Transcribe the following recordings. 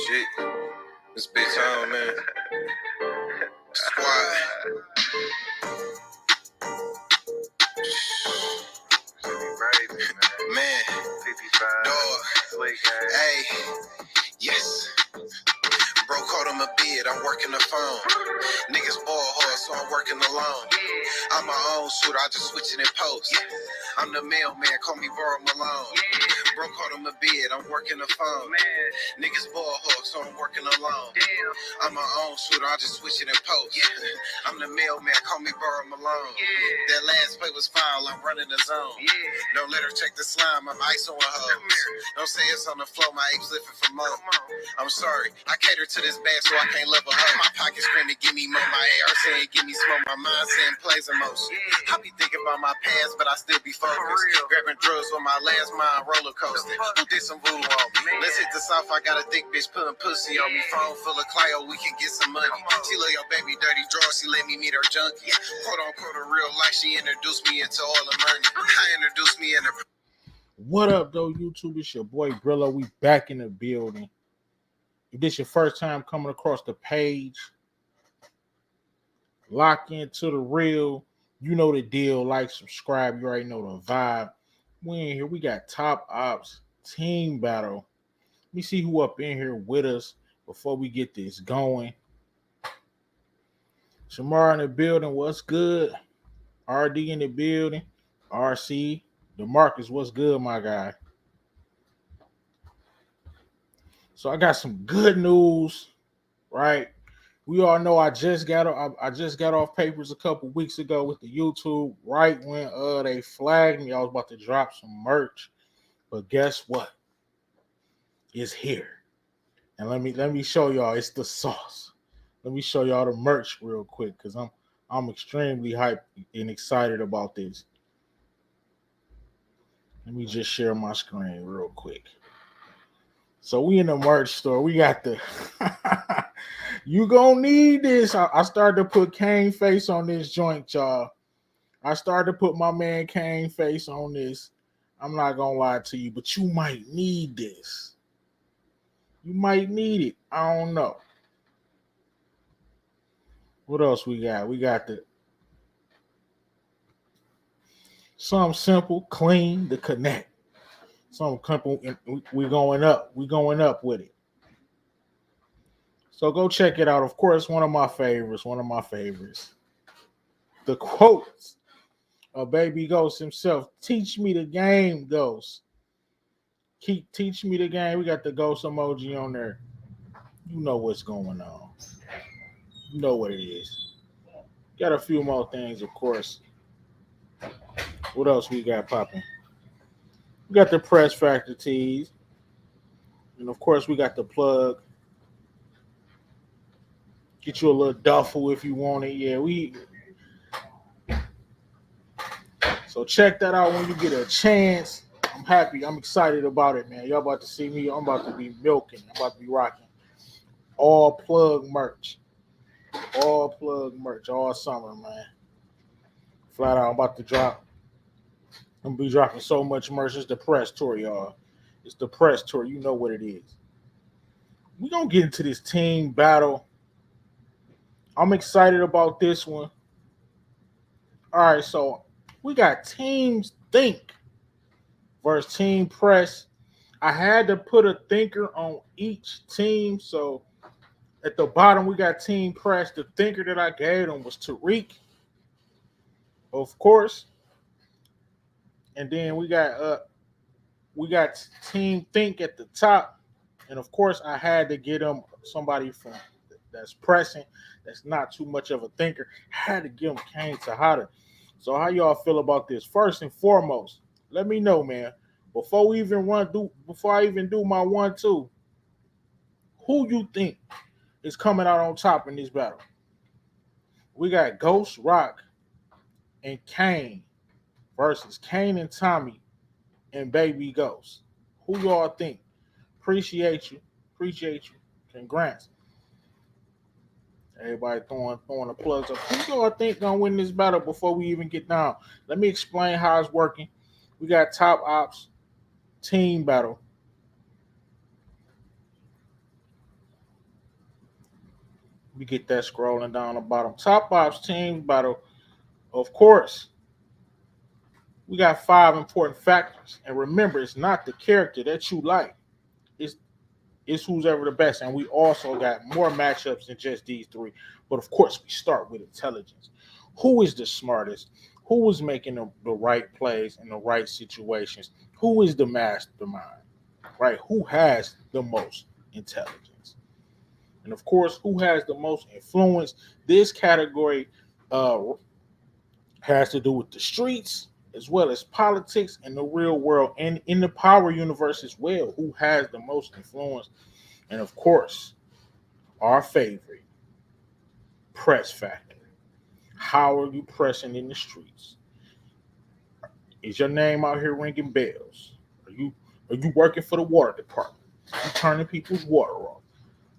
Shit. This bitch on, man. Squad. Man. 55. Dog. Hey. Yes. Bro called him a bid, I'm working the phone. Niggas ball hard, so I'm working alone. I'm my own shooter, I just switch it in post. I'm the mailman, call me Burrow Malone. Bro called him a bid, I'm working the phone. Niggas ball hard, so I'm working alone. I'm my own shooter, I just switch it in post. I'm the mailman, call me Burrow Malone. That last play was foul, I'm running the zone. Don't let her check the slime, I'm ice on her hose. Don't say it's on the floor, my apes lifting for more. I'm sorry, I cater to this bad, so I can't love a hoe. My pocket screaming, give me more. My AR saying, give me smoke. My mind saying, plays emotion. I be thinking about my past, but I still be focused. Grabbing drugs on my last mind roller coaster. Who did some voodoo on me? Let's hit the south. I got a thick bitch putting pussy on me. Phone full of Clio, we can get some money. She love your baby dirty drawers. She let me meet her junkie. Quote unquote a real life. She introduced me into all the money. I introduced me in the. What up, though, YouTube? It's your boy Brillo. We back in the building. If this your first time coming across the page, lock into the real. You know the deal. Like, subscribe. You already know the vibe. We in here. We got Top Ops team battle. Let me see who up in here with us before we get this going. Shamar in the building. What's good? RD in the building. RC. DeMarcus, what's good, my guy? So I got some good news, right? We all know I just got off papers a couple weeks ago with the YouTube, right when they flagged me. I was about to drop some merch, but guess what? It's here. And let me show y'all. It's the sauce. Let me show y'all the merch real quick because I'm extremely hyped and excited about this. Let me just share my screen real quick. So we in the merch store. We got the you gonna need this. I started to put Kane face on this joint, y'all. I started to put my man Kane face on this. I'm not gonna lie to you, but you might need this. You might need it. I don't know. What else we got? We got the something simple, clean, the connect. Something simple, and we going up. We going up with it. So go check it out. Of course, one of my favorites. The quotes of Baby Ghost himself. Teach me the game, Ghost. Teach me the game. We got the ghost emoji on there. You know what's going on. You know what it is. Got a few more things, of course. What else we got popping? We got the Press Factor tees. And of course, we got the plug. Get you a little duffel if you want it. Yeah, so check that out when you get a chance. I'm happy. I'm excited about it, man. Y'all about to see me. I'm about to be milking. I'm about to be rocking. All plug merch. All summer, man. Flat out, I'm about to drop. I'm going to be dropping so much merch. It's the press tour, y'all. It's the press tour. You know what it is. We're going to get into this team battle. I'm excited about this one. All right, so we got Teams Think versus Team Press. I had to put a thinker on each team. So at the bottom, we got Team Press. The thinker that I gave them was Tariq, of course. And then we got Team Think at the top. And of course, I had to get them somebody from that's pressing, that's not too much of a thinker. I had to give them Kane Tahada. So how y'all feel about this? First and foremost, let me know, man. Before I even do my 1-2, who you think is coming out on top in this battle? We got Ghost Rock and Kane versus Kane and Tommy and Baby Ghost. Who y'all think? Appreciate you. Congrats. Everybody throwing the plugs up. Who y'all think gonna win this battle before we even get down? Let me explain how it's working. We got Top Ops team battle. We get that scrolling down the bottom. Top Ops teams battle. Of course, we got 5 important factors. And remember, it's not the character that you like. It's it's who's ever the best. And we also got more matchups than just these three. But of course, we start with intelligence. Who is the smartest? Who is making the right plays in the right situations? Who is the mastermind? Right? Who has the most intelligence? And of course, who has the most influence? This category uh, has to do with the streets as well as politics and the real world and in the power universe as well. Who has the most influence? And of course, our favorite press factor. How are you pressing in the streets? Is your name out here ringing bells? Are you working for the water department? You turning people's water off?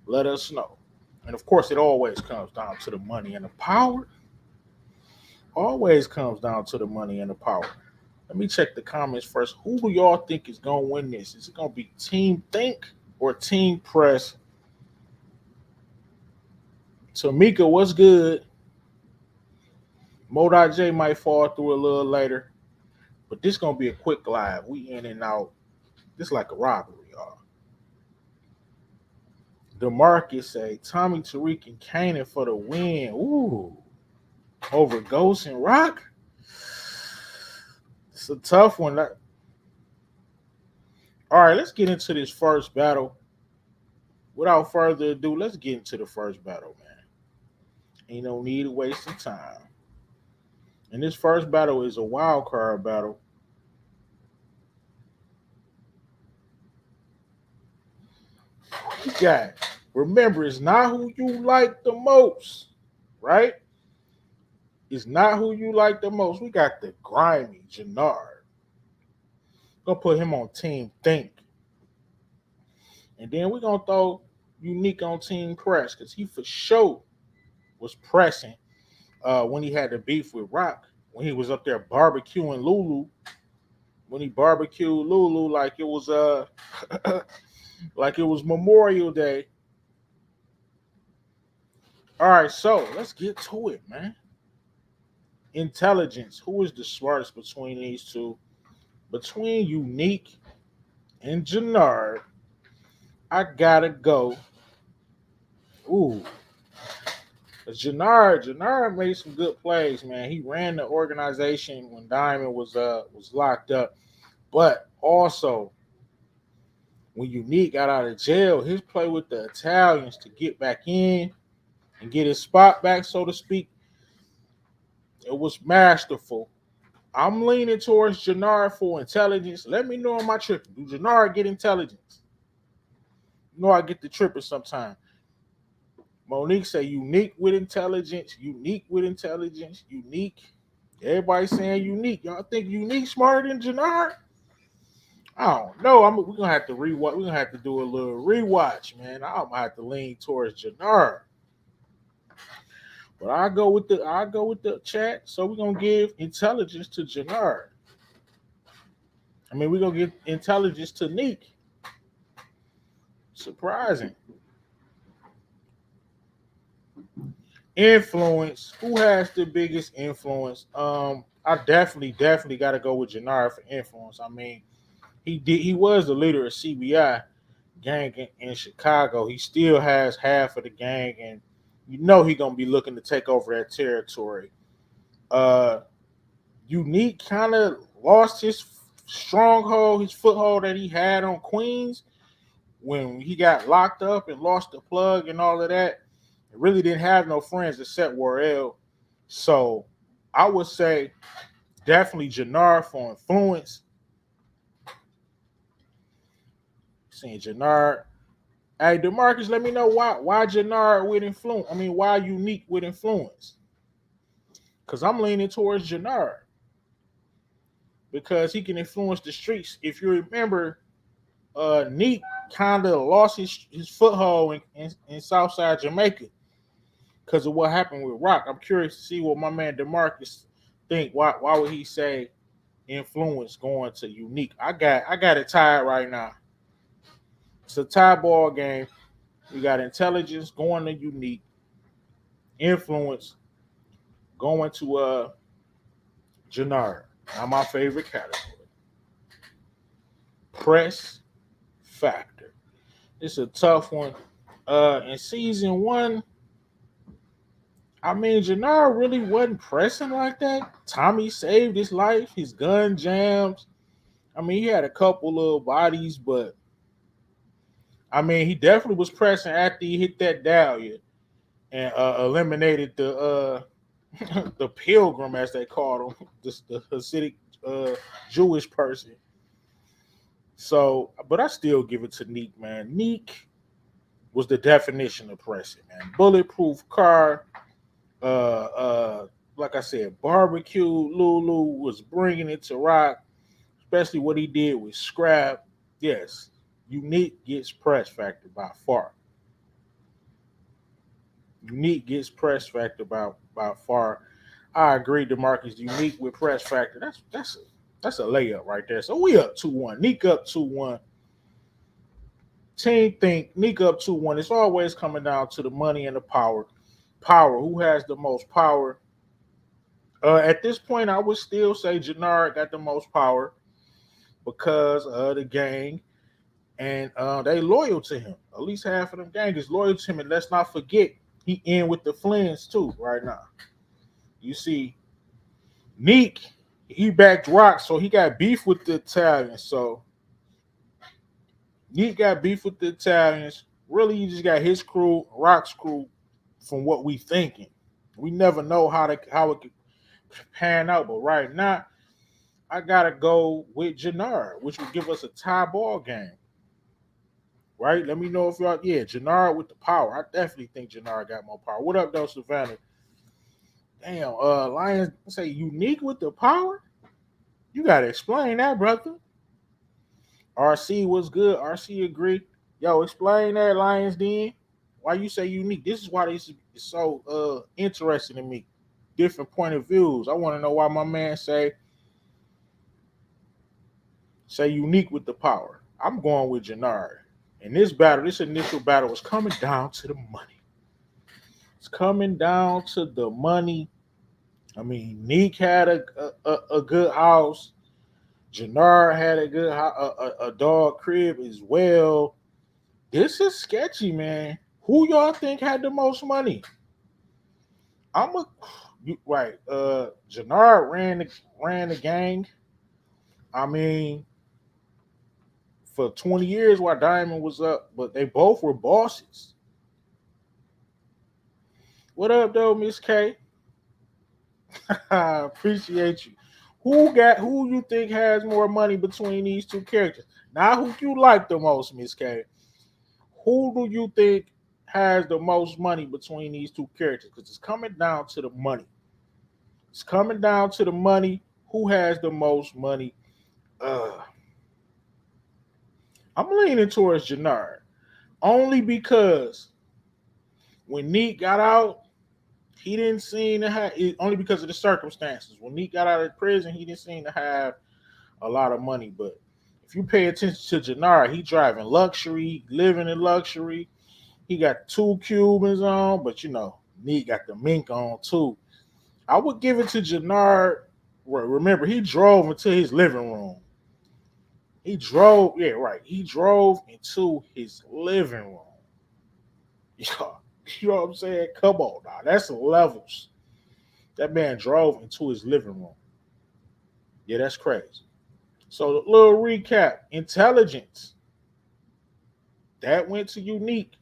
Let us know. And of course, it always comes down to the money and the power. Always comes down to the money and the power. Let me check the comments first. Who do y'all think is gonna win this? Is it gonna be Team Think or Team Press? Tamika, what's good? Mo.J might fall through a little later, but this gonna be a quick live. We in and out. This like a robbery, y'all. DeMarcus say Tommy, Tariq, and Kanan for the win. Ooh, over Ghost and Rock. It's a tough one. All right, let's get into this first battle. Without further ado, let's get into the first battle, man. Ain't no need to waste of time. And this first battle is a wild card battle. You got, remember, it's not who you like the most, right? It's not who you like the most. We got the grimy Jannard. Gonna put him on Team Think. And then we're gonna throw Unique on Team Press because he for sure was pressing when he had the beef with Rock, when he was up there barbecuing Lulu, when he barbecued Lulu like it was like it was Memorial Day. All right, so let's get to it, man. Intelligence. Who is the smartest between these two? Between Unique and Jannard, I gotta go. Ooh, Jannard made some good plays, man. He ran the organization when Diamond was locked up, but also when Unique got out of jail, his play with the Italians to get back in and get his spot back, so to speak, it was masterful. I'm leaning towards Jannard for intelligence. Let me know on my trip. Do Jannard get intelligence? You know I get the tripping sometime. Monique say Unique with intelligence, Unique with intelligence, Unique. Everybody saying Unique. Y'all think Unique smarter than Jannard? I don't know. We're gonna have to rewatch. We're gonna have to do a little rewatch, man. I'm gonna have to lean towards Jannard. But I go with the chat. So we're gonna give intelligence to Jannard. I mean, we're gonna give intelligence to Neek. Surprising. Influence. Who has the biggest influence? I definitely got to go with Jannard for influence. I mean, he was the leader of CBI gang in Chicago. He still has half of the gang, and you know he gonna be looking to take over that territory. Unique kind of lost his stronghold, his foothold that he had on Queens when he got locked up and lost the plug and all of that. Really didn't have no friends except Warrell. So I would say definitely Jannard for influence. Seeing Jannard. Hey, DeMarcus, let me know why Jannard with influence. I mean, why Unique with influence? Because I'm leaning towards Jannard. Because he can influence the streets. If you remember, Neek kind of lost his foothold in Southside Jamaica because of what happened with Rock. I'm curious to see what my man DeMarcus think. Why would he say influence going to Unique? I got it tied right now. It's a tie ball game. We got intelligence going to Unique. influence, going to Jannard. Now my favorite category. Press factor. It's a tough one. In season one, I mean, Jannard really wasn't pressing like that. Tommy saved his life, his gun jams. I mean, he had a couple of bodies, but I mean, he definitely was pressing after he hit that dahlia and eliminated the the pilgrim, as they called him, the Hasidic Jewish person. So, but I still give it to Neek, man. Neek was the definition of pressing, man. Bulletproof car, uh, uh, like I said, barbecue. Lulu was bringing it to rock, especially what he did with Scrap. Yes, Unique gets press factor by far. Unique gets press factor by far. I agree, DeMarcus. Unique with press factor. That's a layup right there. So we up 2-1. Neek up 2-1. Team think Neek up 2-1. It's always coming down to the money and the power. Power. Who has the most power? At this point, I would still say Jannard got the most power because of the gang, and they loyal to him. At least half of them gang is loyal to him. And let's not forget, he in with the Flins too right now. You see, Neek, he backed Rock, so he got beef with the Italians. So Neek got beef with the Italians. Really, you just got his crew, Rock's crew, from what we thinking. We never know how it could pan out, but right now, I gotta go with Jannard, which would give us a tie ball game. Right? Let me know if y'all, yeah, Jannard with the power. I definitely think Jannard got more power. What up, though, Savannah? Damn, Lions say Unique with the power? You gotta explain that, brother. RC was good. RC agree. Yo, explain that, Lions Den. Why you say Unique? This is why this is so interesting to me. Different point of views. I want to know why my man say Unique with the power. I'm going with Jannard. And this initial battle was coming down to the money. It's coming down to the money. I mean, Neek had a good house. Jannard had a good a dog crib as well. This is sketchy, man. Who y'all think had the most money? I'm a right. Jannard ran the gang. I mean, for 20 years while Diamond was up, but they both were bosses. What up, though, Miss K? Appreciate you. Who you think has more money between these two characters? Not who you like the most, Miss K. Who do you think has the most money between these two characters? Because it's coming down to the money. It's coming down to the money. Who has the most money? Uh, I'm leaning towards Jannard. Only because when Neek got out, he didn't seem to have only because of the circumstances. When Neek got out of prison, he didn't seem to have a lot of money. But if you pay attention to Jannard, he driving luxury, living in luxury. He got 2 Cubans on, but Neek got the mink on too. I would give it to Jannard. Remember, he drove into his living room. He drove, yeah, right. He drove into his living room. Yeah, you know what I'm saying? Come on now. That's levels. That man drove into his living room. Yeah, that's crazy. So, a little recap. Intelligence. That went to Unique.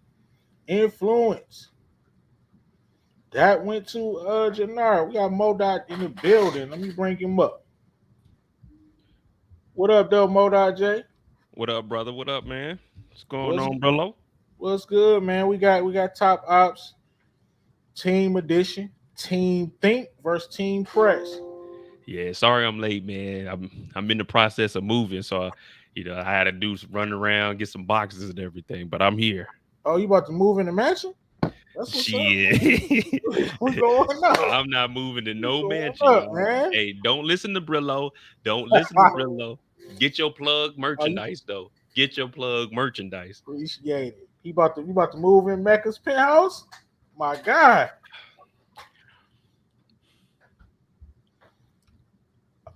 Influence. That went to Jannard. We got Modot in the building. Let me bring him up. What up, though, Modot J? What up, brother? What up, man? What's going What's on, bro? what's good, man? We got Top Ops Team Edition, Team Think versus Team Press. Yeah, sorry I'm late, man. I'm in the process of moving, so I had to do some run around, get some boxes and everything. But I'm here. Oh, you about to move in the mansion? That's what's up, Shit, man. We going up. I'm not moving to We no going mansion, up, y'all. man. Hey, don't listen to Brillo. Don't listen to Brillo. Get your plug Oh, you merchandise though. Get your plug merchandise. appreciate it. You about to move in Mecca's penthouse? My God.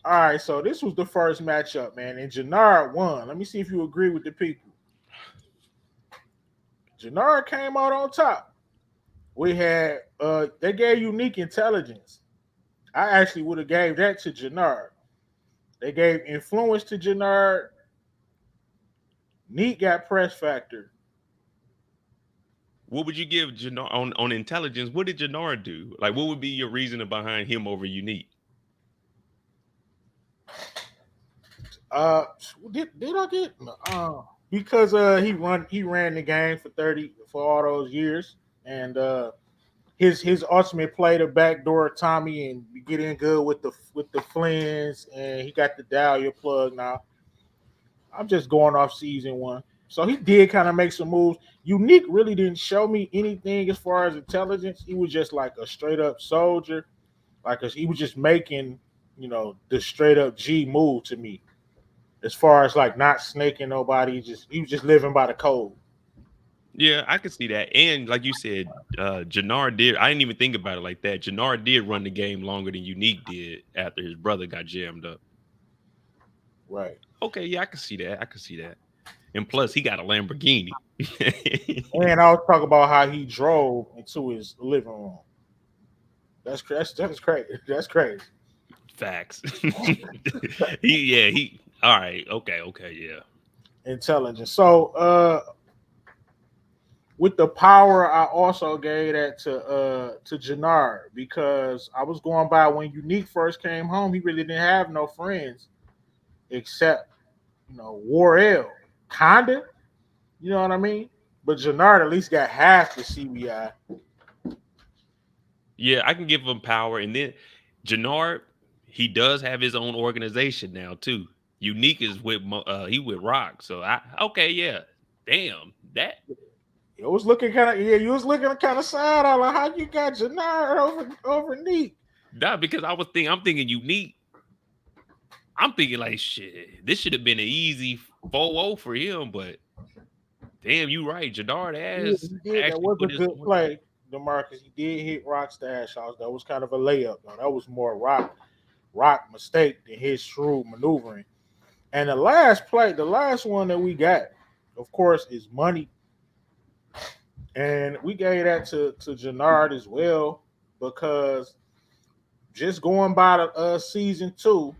All right, so this was the first matchup, man, and Jannard won. Let me see if you agree with the people. Jannard came out on top. We had they gave unique intelligence. I actually would have gave that to Jannard. They gave influence to Jannard. Neat got press factor. What would you give Jannard on intelligence? What did Jannard do? Like, what would be your reasoning behind him over Unique? Uh, did I get because he ran the game for 30 for all those years, and his ultimate play to backdoor Tommy and get in good with the Flins, and he got the Dahlia plug now. I'm just going off season one. So he did kind of make some moves. Unique really didn't show me anything as far as intelligence. He was just like a straight up soldier. He was just making, the straight up G move to me. As far as like not snaking nobody, he was just living by the code. Yeah, I could see that. And like you said, Jannard did. I didn't even think about it like that. Jannard did run the game longer than Unique did after his brother got jammed up. Right. Okay, yeah, I can see that. I can see that. And plus, he got a Lamborghini. And I was talking about how he drove into his living room. That's crazy. That's crazy. Facts. He. All right. Okay. Yeah. Intelligence. So, with the power, I also gave that to Jannard because I was going by when Unique first came home. He really didn't have no friends except Warrell, kinda. You know what I mean? But Jannard at least got half the CBI. Yeah, I can give him power. And then Jannard, he does have his own organization now too. Unique is with he with Rock. So okay, yeah. Damn, that It was looking kind of you was looking kind of sad. I like how you got Jannard over Neek. nah, because I'm thinking Unique. I'm thinking like shit. This should have been an easy 4-0 for him, but damn, you right. Jannard has He did. That actually was a put his good play, DeMarcus. He did hit Rock stash house. That was kind of a layup, though. That was more Rock mistake than his shrewd maneuvering. And the last play, the last one that we got, of course, is money. And we gave that to Jannard as well because just going by the season 2,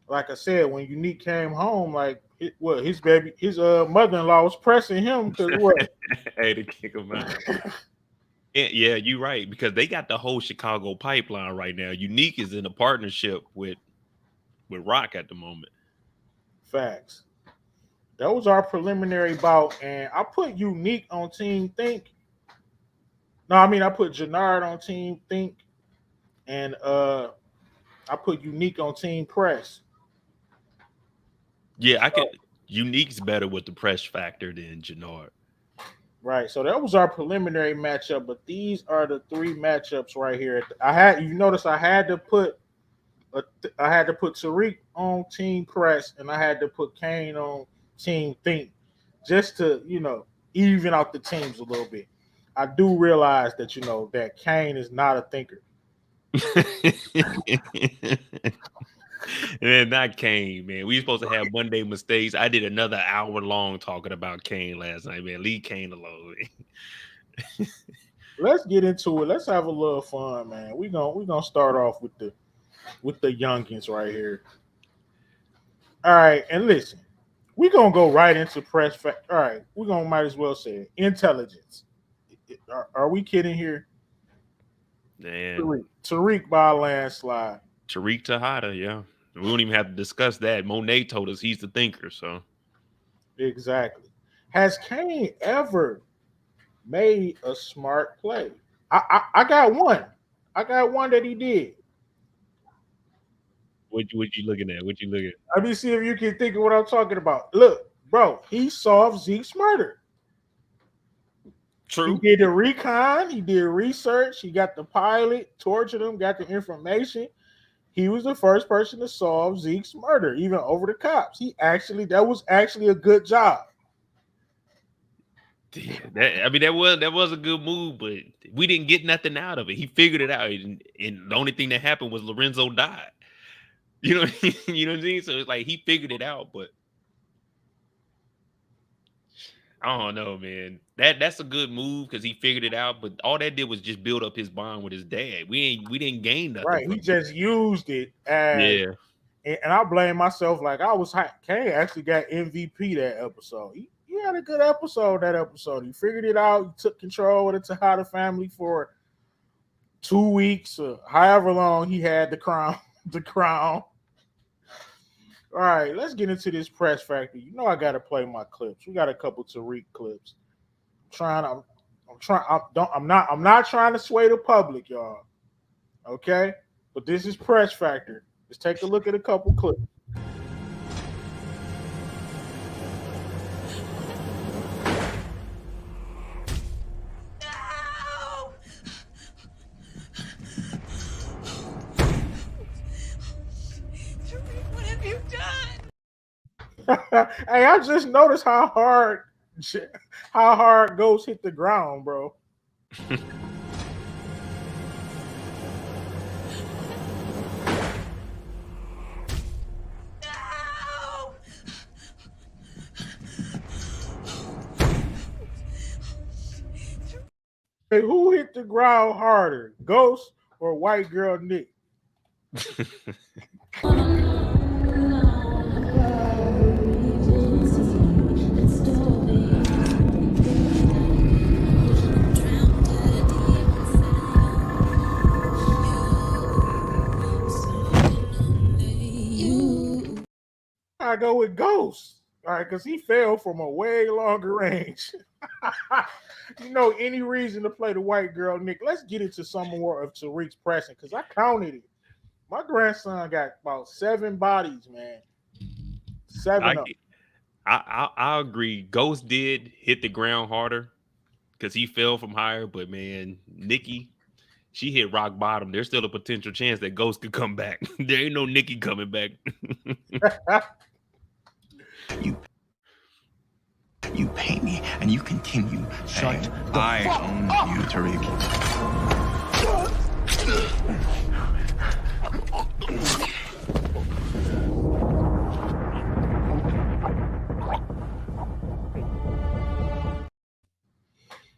like I said, when Unique came home, like his mother-in-law was pressing him because what? Hey, to kick him out. Yeah, you're right because they got the whole Chicago pipeline right now. Unique is in a partnership with Rock at the moment. Facts. That was our preliminary bout, and I put Unique on Team Think. No, I mean I put Jannard on Team Think, and I put Unique on Team Press. Yeah, I could. Unique's better with the press factor than Jannard. Right. So that was our preliminary matchup, but these are the 3 matchups right here. You notice I had to put Tariq on Team Press, and I had to put Kane on Team Think, just to even out the teams a little bit. I do realize that that Kane is not a thinker. And not Kane, man. We supposed to have Monday mistakes. I did another hour long talking about Kane last night, man. Leave Kane alone. Let's get into it. Let's have a little fun, man. We're gonna start off with the youngins right here. All right, and listen, we're gonna go right into press fact. All right, we're gonna might as well say it. Intelligence. Are we kidding here? Man. Tariq by a landslide. Tariq Tejada, yeah. We don't even have to discuss that. Monet told us he's the thinker, so. Exactly. Has Kane ever made a smart play? I got one. I got one that he did. What you looking at? What you looking at? Let me see if you can think of what I'm talking about. Look, bro, he solved Zeke's murder. True. He did the recon. He did research. He got the pilot, tortured him, got the information. He was the first person to solve Zeke's murder, even over the cops. That was actually a good job. That was a good move, but we didn't get nothing out of it. He figured it out, and the only thing that happened was Lorenzo died. You know, you know what I mean? So it's like he figured it out, but I don't know, man. That's a good move because he figured it out. But all that did was just build up his bond with his dad. We didn't gain nothing Right. from He it. just used it as, Yeah, and I blame myself. Like I was hot. Kane actually got MVP that episode. He had a good episode that episode. He figured it out. He took control of the Tejada family for 2 weeks or however long he had the crown. The crown. All right, let's get into this press factor. You know I got to play my clips. We got a couple Tariq clips. I'm trying. I'm not trying to sway the public, y'all. Okay, but this is press factor. Let's take a look at a couple clips. What have you done? Hey, I just noticed how hard Ghost hit the ground, bro. Hey, who hit the ground harder, Ghost or White Girl Nick? I go with Ghost. All right, because he fell from a way longer range. Any reason to play the white girl, Nick? Let's get into some more of Tariq's pressing because I counted it. My grandson got about 7 bodies, man. 7 I of them. I agree. Ghost did hit the ground harder because he fell from higher, but man, Nikki, she hit rock bottom. There's still a potential chance that Ghost could come back. There ain't no Nikki coming back. You you pay me and you continue. Shut the I own you, Tariq.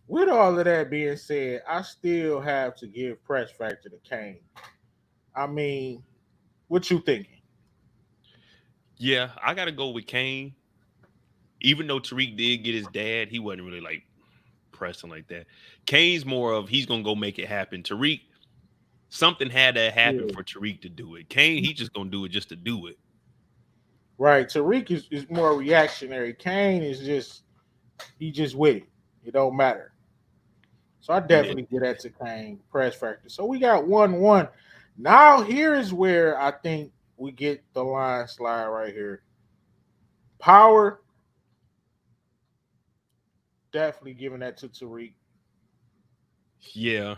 With all of that being said, I still have to give press factor to Kane. I mean, what you thinking? Yeah, I gotta go with Kane. Even though Tariq did get his dad, he wasn't really like pressing like that. Kane's more of he's gonna go make it happen. Tariq, something had to happen Yeah. for Tariq to do it. Kane, he just gonna do it just to do it. Right. Tariq is more reactionary. Kane is just with it. It don't matter. So I Yeah. definitely get that to Kane press factor. So we got 1-1. Now here is where I think we get the line slide right here. Power, definitely giving that to Tariq. Yeah.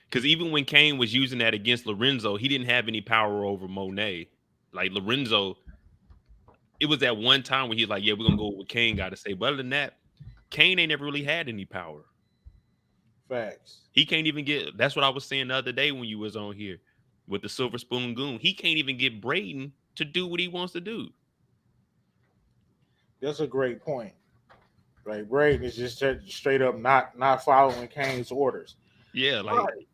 Because even when Kane was using that against Lorenzo, he didn't have any power over Monet. Like Lorenzo, it was that one time when he was like, yeah, we're gonna go with what Kane got to say. But other than that, Kane ain't never really had any power. Facts. He can't even get. That's what I was saying the other day when you was on here with the Silver Spoon Goon. He can't even get Braden to do what he wants to do. That's a great point. Like Braden is just straight up not following Kane's orders. Yeah, All like right.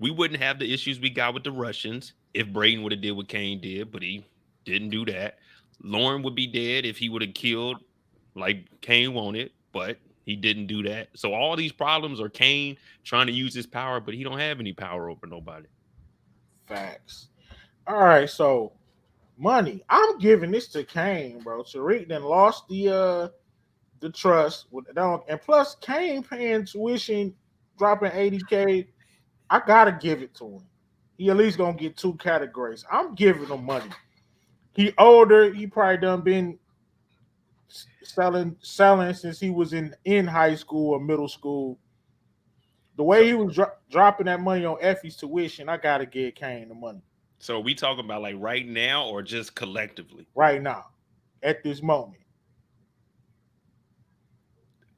we wouldn't have the issues we got with the Russians if Braden would have did what Kane did, but he didn't do that. Lauren would be dead if he would have killed like Kane wanted, but he didn't do that. So all these problems are Kane trying to use his power, but he don't have any power over nobody. Facts. All right, so money. I'm giving this to Kane, bro. Tariq then lost the trust with and plus Kane paying tuition, dropping 80K. I gotta give it to him. He at least gonna get 2 categories. I'm giving him money. He older. He probably done been selling since he was in high school or middle school. The way So he was dropping that money on Effie's tuition, I gotta give Kane the money so we talking about like right now or just collectively? right now, at this moment.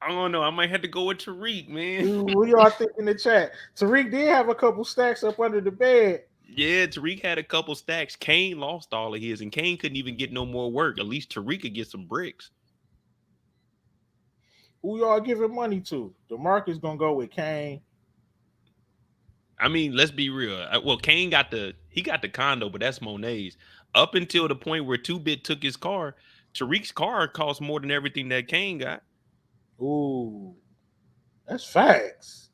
I don't know. I might have to go with Tariq, man. What y'all think in the chat? Tariq did have a couple stacks up under the bed. Yeah, Tariq had a couple stacks. Kane lost all of his, and Kane couldn't even get no more work. At least Tariq could get some bricks. Who y'all giving money to? DeMarcus gonna go with Kane. I mean, let's be real. Well, Kane got the condo, but that's Monet's. Up until the point where 2-Bit took his car, Tariq's car cost more than everything that Kane got. Ooh, that's facts.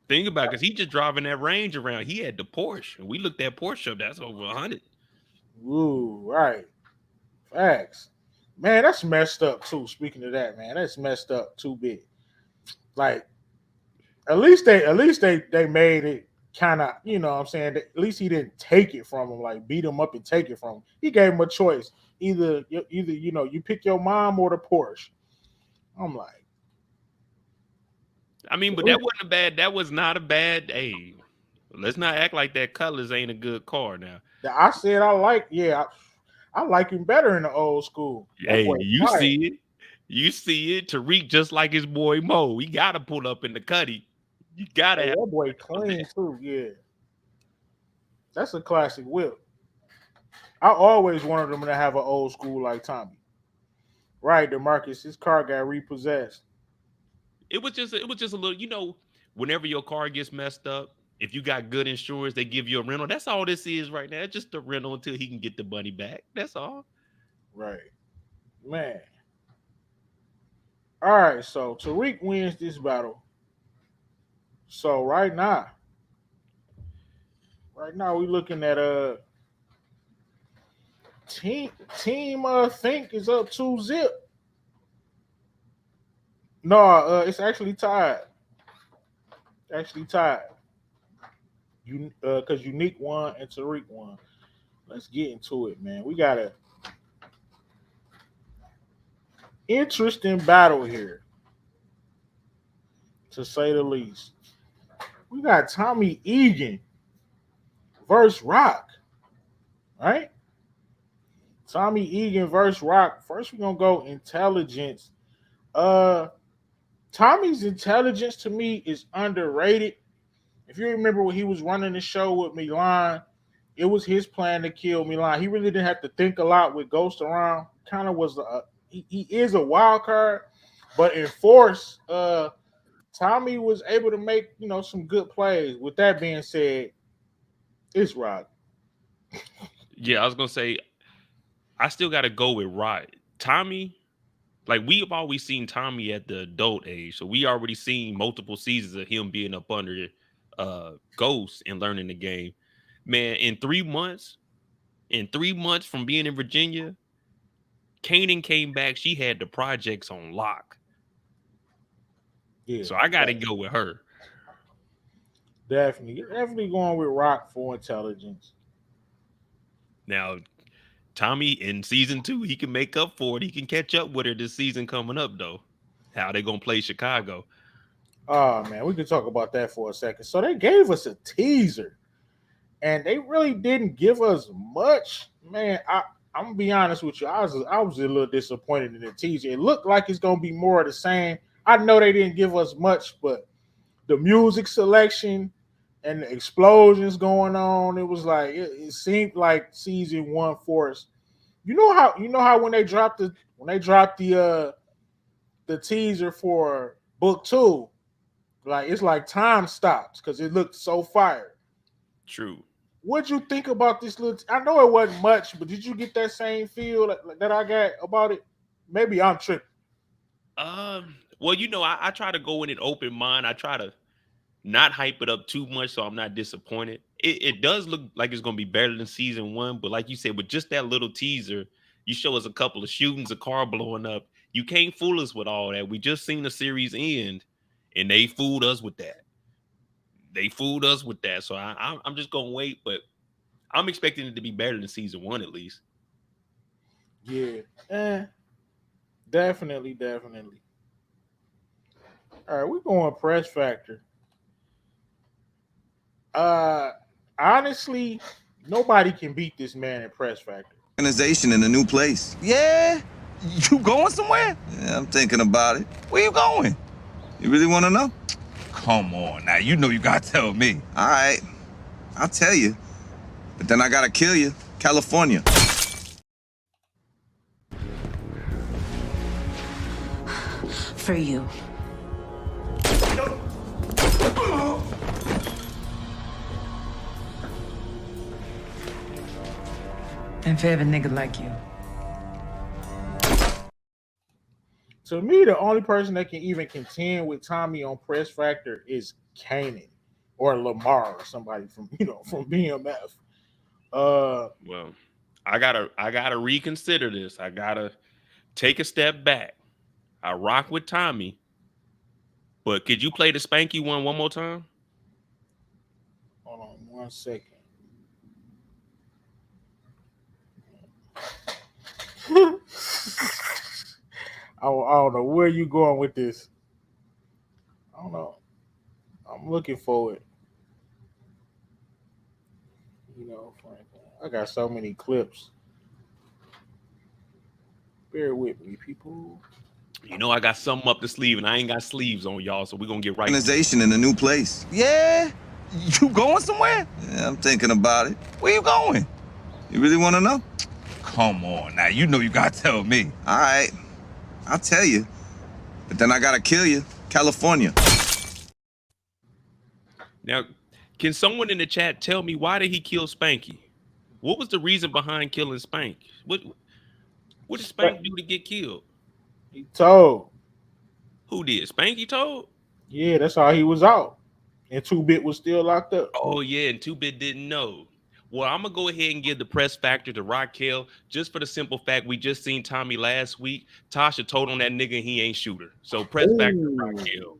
Think about it, because he just driving that Range around. He had the Porsche, and we looked at Porsche up. That's over 100. Ooh, right. Facts. Man, that's messed up too. Speaking of that, man, that's messed up too big. Like, at least they made it kind of, you know what I'm saying? At least he didn't take it from him, like beat him up and take it from him. He gave him a choice. Either you know, you pick your mom or the Porsche. I'm like, I mean, but that wasn't a bad. That was not a bad. Hey, let's not act like that Colors ain't a good car now. I said I like him better in the old school. Hey, you see it. You see it. Tariq just like his boy Mo. He got to pull up in the cutty. You got to have that boy clean too. Yeah. That's a classic whip. I always wanted him to have an old school like Tommy. Right, DeMarcus, his car got repossessed. It was just a little, you know, whenever your car gets messed up, if you got good insurance, they give you a rental. That's all this is right now. It's just a rental until he can get the money back. That's all. Right. Man. All right, so Tariq wins this battle. So right now we looking at team think is up 2-0. No, it's actually tied. You because Unique won and Tariq won. Let's get into it, man. We got a interesting battle here, to say the least. We got Tommy Egan versus Rock. Right? Tommy Egan versus Rock. First, we're gonna go intelligence. Tommy's intelligence to me is underrated. If you remember when he was running the show with Milan, it was his plan to kill Milan. He really didn't have to think a lot with Ghost around. Kind of was he is a wild card, but in force, Tommy was able to make, you know, some good plays. With that being said, it's Rock. Yeah, I was gonna say, I still got to go with Rock. Tommy, like we've always seen Tommy at the adult age, so we already seen multiple seasons of him being up under Ghost and learning the game. Man, in 3 months from being in Virginia, Kanan came back. She had the projects on lock. Yeah, so I got to go with her. Definitely going with Rock for intelligence. Now, Tommy in season 2, he can make up for it. He can catch up with her this season coming up, though. How they gonna play Chicago? Oh man, we can talk about that for a second. So they gave us a teaser, and they really didn't give us much. Man, I'm gonna be honest with you. I was a little disappointed in the teaser. It looked like it's gonna be more of the same. I know they didn't give us much, but the music selection and the explosions going on, it was like it seemed like season 1 force. You know how when they dropped the teaser for book 2, like it's like time stops because it looked so fire. True. What'd you think about this little? I know it wasn't much, but did you get that same feel that I got about it? Maybe I'm tripping. Well, you know, I try to go in an open mind. I try to not hype it up too much so I'm not disappointed. It does look like it's going to be better than season 1, but like you said, with just that little teaser, you show us a couple of shootings, a car blowing up. You can't fool us with all that. We just seen the series end, and they fooled us with that. So I'm just going to wait, but I'm expecting it to be better than season 1 at least. Yeah. Definitely. All right, we're going press factor. Honestly, nobody can beat this man at press factor. Organization in a new place. Yeah? You going somewhere? Yeah, I'm thinking about it. Where you going? You really want to know? Come on, now. You know you got to tell me. All right, I'll tell you. But then I gotta kill you. California. For you. And for every nigga like you. To me, the only person that can even contend with Tommy on press factor is Kanan or Lamar or somebody from from BMF. Well, I gotta reconsider this. I gotta take a step back. I rock with Tommy, but could you play the Spanky one more time? Hold on 1 second. I don't know where you going with this. I don't know. I'm looking for it. Frank, I got so many clips. Bear with me, people. I got something up the sleeve, and I ain't got sleeves on, y'all, so we're gonna get right. Organization in a new place. Yeah? You going somewhere? Yeah, I'm thinking about it. Where you going? You really want to know? Come on, now. You know you gotta tell me. All right. I'll tell you. But then I gotta kill you. California. Now, can someone in the chat tell me why did he kill Spanky? What was the reason behind killing Spank? What did Spank do to get killed? He told. Who did? Spanky told? Yeah, that's how he was out. And 2-Bit was still locked up. Oh, yeah, and 2-Bit didn't know. Well, I'm going to go ahead and give the press factor to Raquel just for the simple fact we just seen Tommy last week. Tasha told on that nigga he ain't shooter. So press factor Raquel.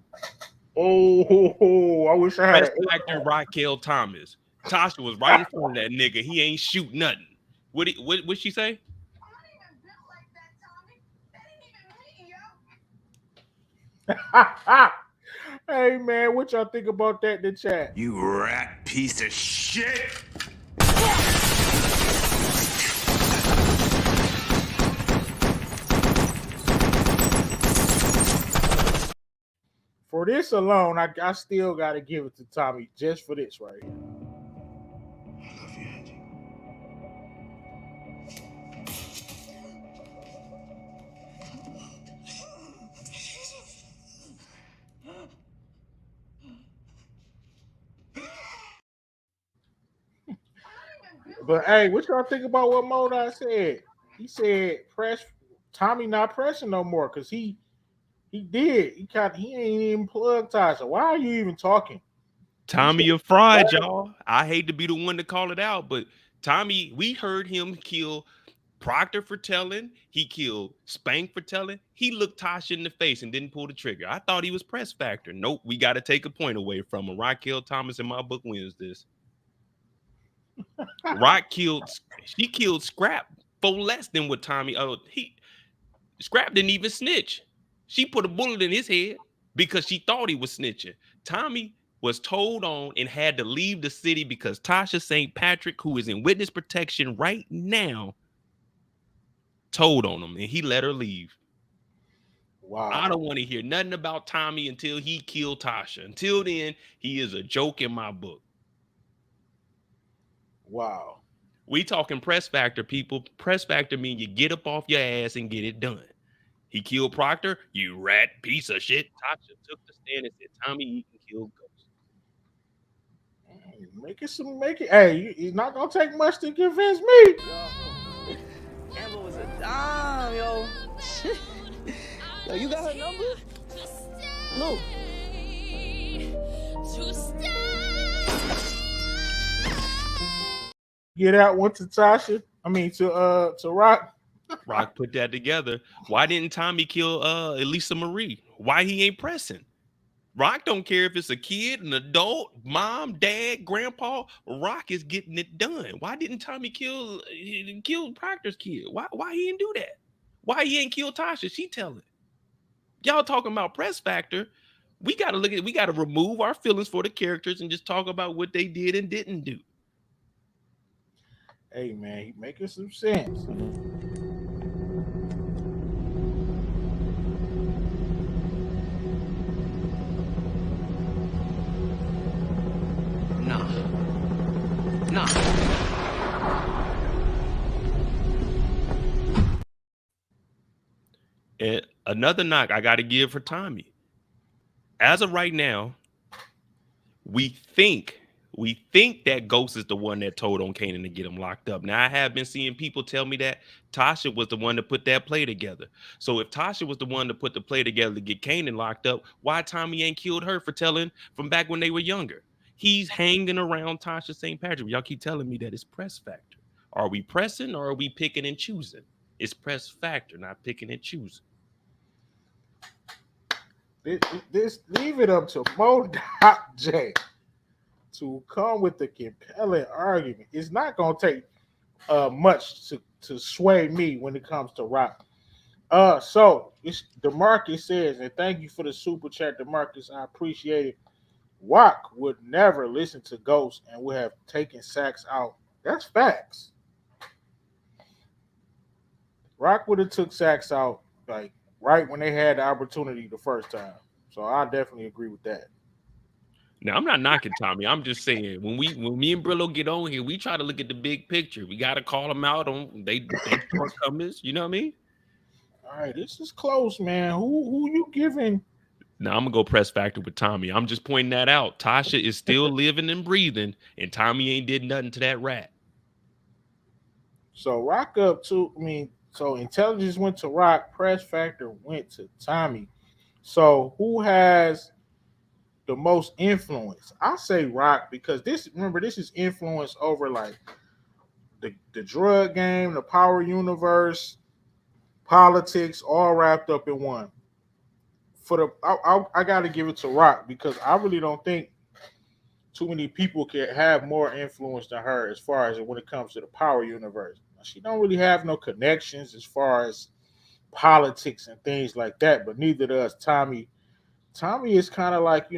Oh, I wish I had press factor Raquel Thomas. Tasha was right in front of that nigga. He ain't shoot nothing. What she say? Hey man, what y'all think about that in the chat? You rat piece of shit. For this alone, I still got to give it to Tommy just for this right here. I love you, Angie. But hey, what y'all think about what Modai said? He said Tommy not pressing no more because he did. He ain't even plugged Tasha. Why are you even talking? Tommy a fraud, y'all. I hate to be the one to call it out, but Tommy, we heard him kill Proctor for telling. He killed Spank for telling. He looked Tasha in the face and didn't pull the trigger. I thought he was press factor. Nope, we got to take a point away from him. Raquel Thomas in my book wins this. She killed Scrap for less than what Tommy. Scrap didn't even snitch. She put a bullet in his head because she thought he was snitching. Tommy was told on and had to leave the city because Tasha St. Patrick, who is in witness protection right now, told on him and he let her leave. Wow. I don't want to hear nothing about Tommy until he killed Tasha. Until then, he is a joke in my book. Wow. We talking press factor, people. Press factor mean you get up off your ass and get it done. He killed Proctor, you rat piece of shit. Tasha took the stand and said, Tommy, you can kill Ghost. Make it. Hey, it's not gonna take much to convince me. Amber was a dime, yo. Yo, you got her number? No. Get out one to Tasha. I mean to Rock. Rock put that together. Why didn't Tommy kill Elisa Marie? Why he ain't pressing? Rock don't care if it's a kid, an adult, mom, dad, grandpa. Rock is getting it done. Why didn't Tommy kill Proctor's kid? Why he didn't do that? Why he ain't kill Tasha? She telling. Y'all talking about press factor. We gotta remove our feelings for the characters and just talk about what they did and didn't do. Hey man, he making some sense. Nah. Another knock I got to give for Tommy. As of right now, we think that Ghost is the one that told on Kanan to get him locked up. Now I have been seeing people tell me that Tasha was the one to put that play together. So if Tasha was the one to put the play together to get Kanan locked up, why Tommy ain't killed her for telling from back when they were younger? He's hanging around Tasha St. Patrick. Y'all keep telling me that it's press factor. Are we pressing or are we picking and choosing? It's press factor, not picking and choosing. This leave it up to J to come with the compelling argument. It's not gonna take much to sway me when it comes to Rock. So it's Demarcus says, and thank you for the super chat, Demarcus. I appreciate it. Rock would never listen to Ghost and would have taken Sax out. That's facts. Rock would have took Sax out like right when they had the opportunity the first time. So I definitely agree with that. Now I'm not knocking Tommy. I'm just saying when me and Brillo get on here, we try to look at the big picture. We got to call them out on they shortcomings. You know what I mean? All right, this is close, man. Who you giving? Now I'm gonna go press factor with Tommy. I'm just pointing that out. Tasha is still living and breathing, and Tommy ain't did nothing to that rat. So Rock up to so intelligence went to Rock, press factor went to Tommy. So who has the most influence? I say Rock because this is influence over like the drug game, the power universe, politics, all wrapped up in one. I got to give it to Rock because I really don't think too many people can have more influence than her as far as when it comes to the power universe. She don't really have no connections as far as politics and things like that, but neither does Tommy. Tommy is kind of like,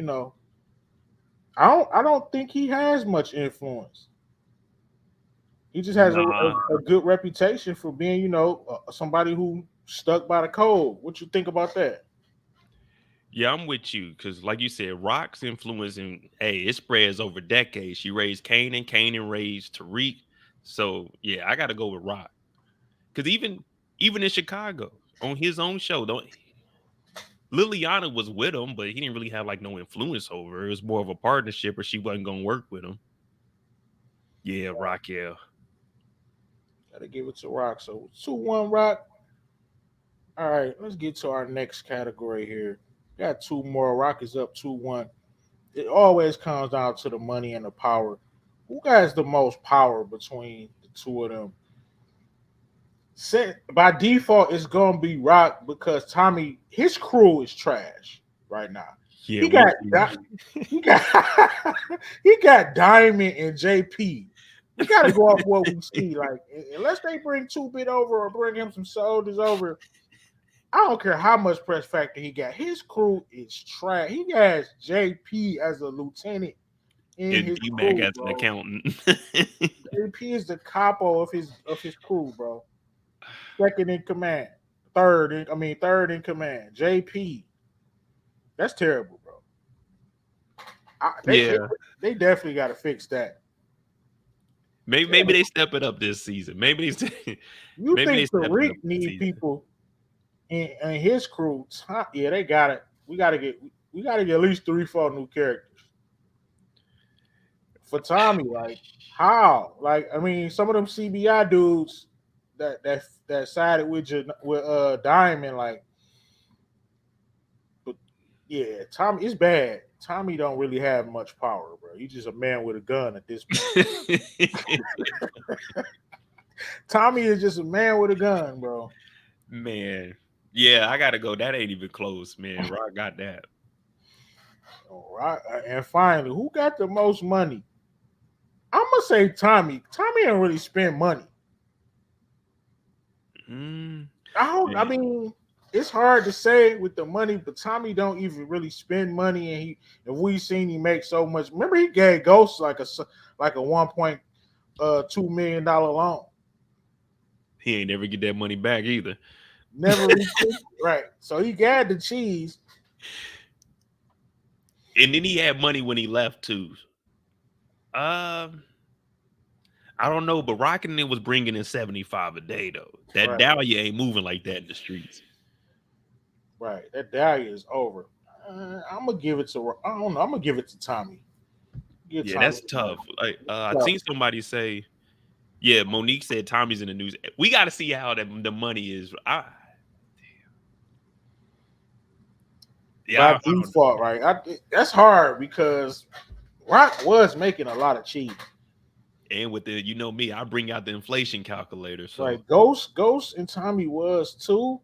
I don't think he has much influence. He just has a good reputation for being, somebody who stuck by the code. What you think about that? Yeah, I'm with you because, like you said, Rock's influence it spreads over decades. She raised Kanan raised Tariq. So yeah, I got to go with Rock because even in Chicago on his own show, Liliana was with him, but he didn't really have like no influence over her. It was more of a partnership, or she wasn't gonna work with him. Yeah, Rock. Yeah, gotta give it to Rock. So 2-1 Rock. All right, let's get to our next category here. Got two more. Rock is up 2-1. It always comes down to the money and the power. Who has the most power between the two of them? By default, it's gonna be Rock because Tommy, his crew is trash right now. yeah. He got he got Diamond and JP. We gotta go off what we see. Like unless they bring 2-Bit over or bring him some soldiers over, I don't care how much press factor he got. His crew is trash. He has JP as a lieutenant in his D-Mac crew, as bro. an accountant. JP is the capo of his crew, bro. Second in command, third in command. JP, that's terrible, bro. They definitely got to fix that. Maybe they step it up this season. Maybe they. You think Tariq need people in his crew? Yeah, they got it. We got to get at least 3-4 new characters for Tommy. Like how? Like some of them CBI dudes that sided with Diamond. Like, but yeah, Tommy is bad. Tommy don't really have much power, bro. He's just a man with a gun at this point. Tommy is just a man with a gun, bro. Man, yeah, I gotta go. That ain't even close, man. Rock got that. All right, and finally, who got the most money? I'm gonna say Tommy. Tommy don't really spend money. I mean, it's hard to say with the money, but Tommy don't even really spend money, and we seen he make so much. Remember, he gave Ghost like a $1.2 million loan. He ain't never get that money back either. Never right. So he got the cheese. And then he had money when he left too. I don't know, but Rockin' it was bringing in 75 a day though. That Dahlia ain't moving like that in the streets. Right. That Dahlia is over. I'm gonna give it to. I don't know. I'm gonna give it to Tommy. Give Yeah, Tommy that's the money. tough. Like I Tough. seen somebody say, yeah, Monique said Tommy's in the news. We got to see how the money is. By Yeah, I don't know. default, right? That's hard because Rock was making a lot of cheese. And with the, you know me, I bring out the inflation calculator. So Right. Ghost, and Tommy was too,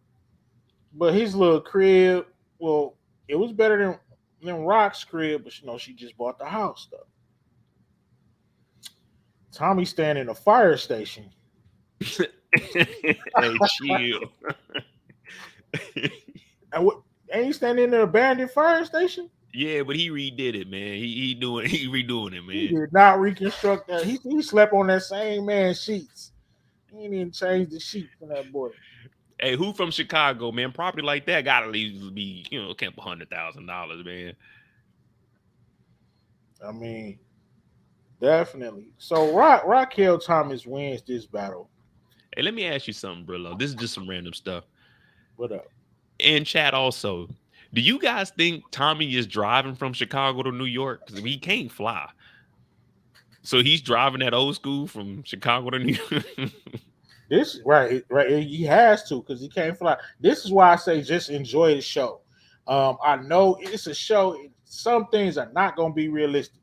but his little crib, well, it was better than Rock's crib, but she just bought the house though. Tommy staying in a fire station. hey, chill. And what ain't he standing in an abandoned fire station? Yeah, but he redid it, man. He redoing it, He man. did not reconstruct that. He slept on that same man's sheets. He didn't even change the sheets for that boy. Hey, who from Chicago, man? Property like that gotta at least be, a couple $100,000, man. I mean, definitely. So Raquel Thomas wins this battle. Hey, let me ask you something, Brillo. This is just some random stuff. What up? And chat also. Do you guys think Tommy is driving from Chicago to New York? Because he can't fly. So he's driving that old school from Chicago to New York. This right. He has to because he can't fly. This is why I say just enjoy the show. I know it's a show. Some things are not going to be realistic.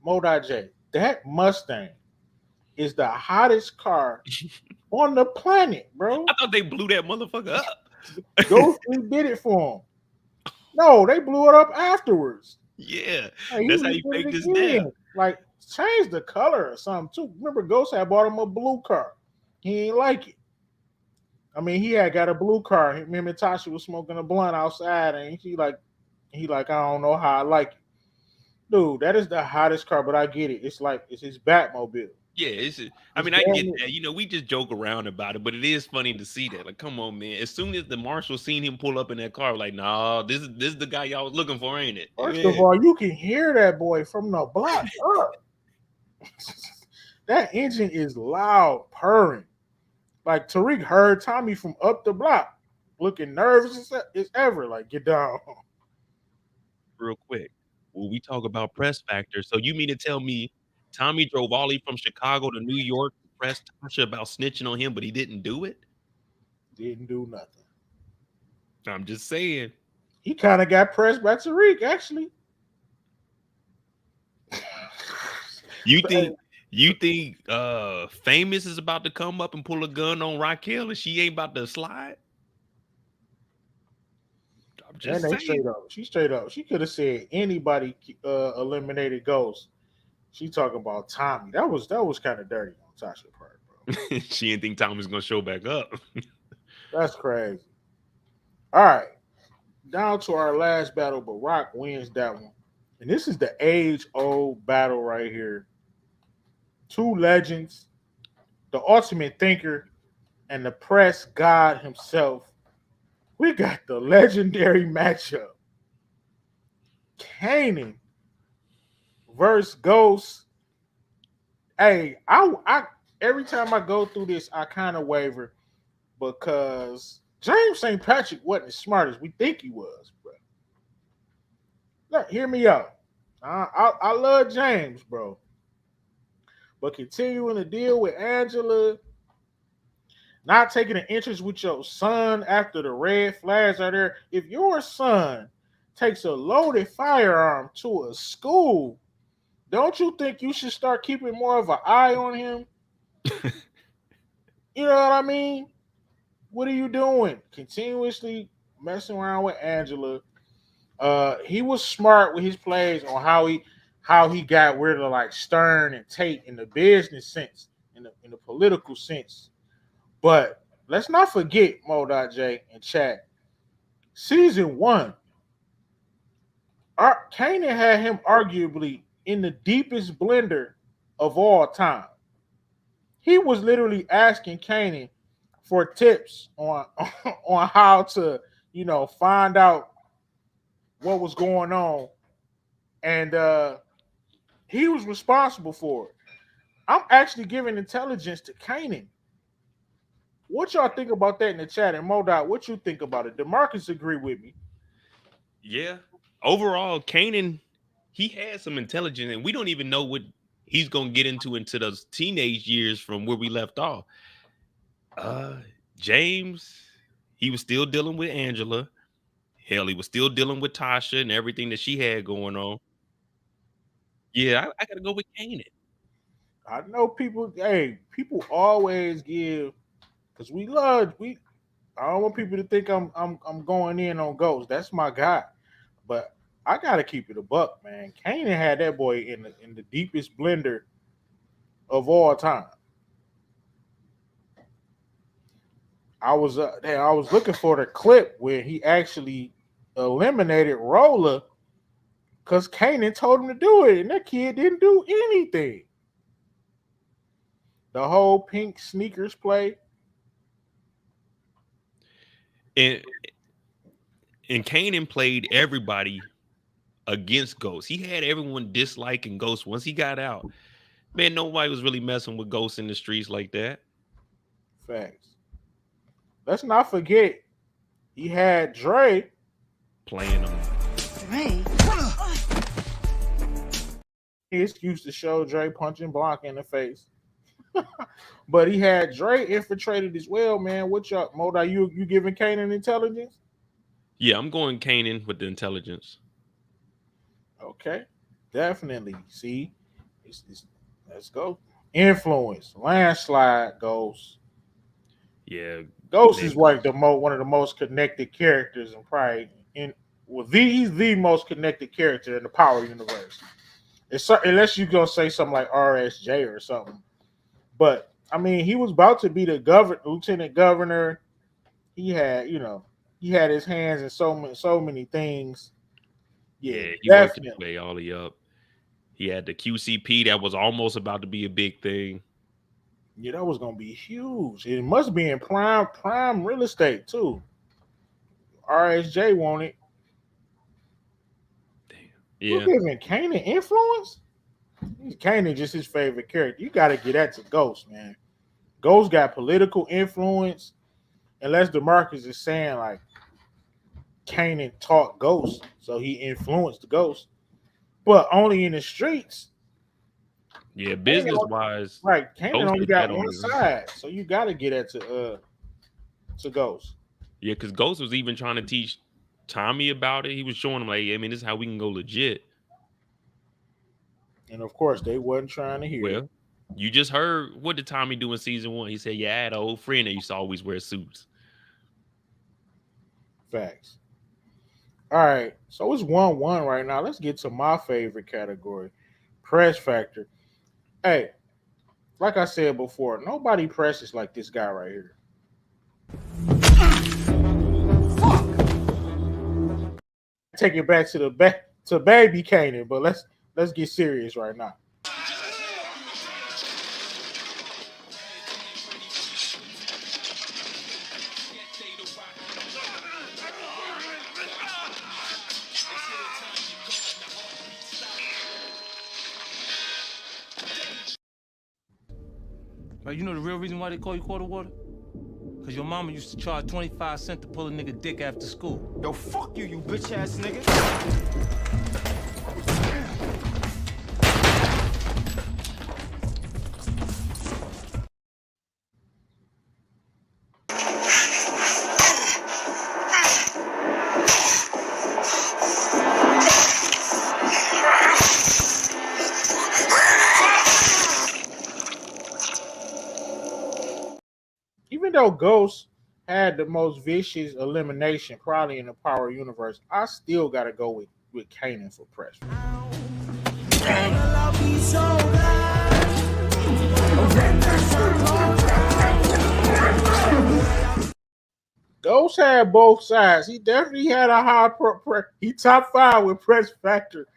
Modai J, that Mustang is the hottest car on the planet, bro. I thought they blew that motherfucker up. Ghost did it for him. No, they blew it up afterwards. Yeah, Like, he that's how you redid fake it this again. down. Like, change the color or something too. Remember, Ghost had bought him a blue car. He ain't like it. I mean, he had got a blue car. Him and Tasha was smoking a blunt outside, and he like, I don't know how I like it. Dude, that is the hottest car, but I get it. It's his Batmobile. Yeah, I It's mean, I get damn that. We just joke around about it, but it is funny to see that. Like, come on, man. As soon as the marshal seen him pull up in that car, like, nah, this is the guy y'all was looking for, ain't it? First of Yeah. all, you can hear that boy from the block up. That engine is loud, purring. Like Tariq heard Tommy from up the block, looking nervous as ever. Like, get down. Real quick. Well, we talk about press factor. So you mean to tell me Tommy drove all the way from Chicago to New York to press Tasha about snitching on him, but he didn't do it? Didn't do nothing. I'm just saying. He kind of got pressed by Tariq, actually. You think Famous is about to come up and pull a gun on Raquel and she ain't about to slide? I'm just And they saying. straight up. She could have said anybody eliminated Ghost. She talking about Tommy. That was kind of dirty on Tasha's part, bro. She didn't think Tommy's gonna show back up. That's crazy. All right, down to our last battle, but Rock wins that one. And this is the age-old battle right here. Two legends, the ultimate thinker, and the press god himself. We got the legendary matchup. Kanan versus Ghost. Hey, I every time I go through this, I kind of waver because James St. Patrick wasn't as smart as we think he was, bro. Look, hear me out. I love James, bro. But continuing to deal with Angela, not taking an interest with your son after the red flags are there. If your son takes a loaded firearm to a school, don't you think you should start keeping more of an eye on him? You know what I mean? What are you doing? Continuously messing around with Angela. He was smart with his plays on how he got rid of like Stern and Tate in the business sense, in the political sense. But let's not forget Mo.J and Chad. Season 1, Kanan had him arguably in the deepest blender of all time. He was literally asking Kanan for tips on on how to, find out what was going on, and he was responsible for it. I'm actually giving intelligence to Kanan. What y'all think about that in the chat? And Modot, what you think about it? DeMarcus agree with me. Yeah. Overall, Kanan, he had some intelligence, and we don't even know what he's gonna get into those teenage years from where we left off. Uh James, he was still dealing with Angela. Hell, he was still dealing with Tasha and everything that she had going on. Yeah, I gotta go with Kanan. I know people. Hey, people always give because we. I don't want people to think I'm going in on Ghost. That's my guy, but I gotta keep it a buck, man. Kanan had that boy in the deepest blender of all time. I was looking for the clip where he actually eliminated Roller because Kanan told him to do it, and that kid didn't do anything. The whole pink sneakers play. And Kanan played everybody against Ghost. He had everyone disliking Ghost once he got out. Man, nobody was really messing with Ghost in the streets like that. Facts. Let's not forget he had Dre Playing them. Ray. He excuse to show Dre punching Blanc in the face. But he had Dre infiltrated as well, man. What y'all, Moda? You giving Kanan intelligence? Yeah, I'm going Kanan with the intelligence. Okay, definitely. See, let's go. Influence, landslide, Ghost. Yeah, Ghost is like one of the most connected characters, and probably he's the most connected character in the Power universe. Unless you gonna say something like RSJ or something. But I mean, he was about to be the lieutenant governor. He had, he had his hands in so many things. Yeah, he worked his definitely. way all the up. He had the QCP that was almost about to be a big thing. Yeah, that was gonna be huge. It must be in prime real estate too. RSJ wanted. Damn. You Yeah. giving Kanan influence? Kanan just his favorite character. You got to get that to Ghost, man. Ghost got political influence. Unless DeMarcus is saying like Kanan taught Ghost, so he influenced the Ghost, but only in the streets. Yeah, business wise, right? Kanan Ghost only did that got on one his own. side, so you got to get that to Ghost. Yeah, because Ghost was even trying to teach Tommy about it. He was showing him like, I mean, this is how we can go legit. And of course, they wasn't trying to hear it. Well, you just heard, what did Tommy do in season 1? He said, yeah, I had an old friend that used to always wear suits. Facts. All right, so it's 1-1 right now. Let's get to my favorite category, press factor. Hey, like I said before, nobody presses like this guy right here. Take it back to baby Kanan, but let's get serious right now. Right, you know the real reason why they call you quarter water? Cause your mama used to charge 25 cents to pull a nigga dick after school. Yo, fuck you, you bitch ass nigga. Even though Ghost had the most vicious elimination probably in the Power universe, I still gotta go with Kanan for press. Ghost had both sides. He definitely had a high he top 5 with press factor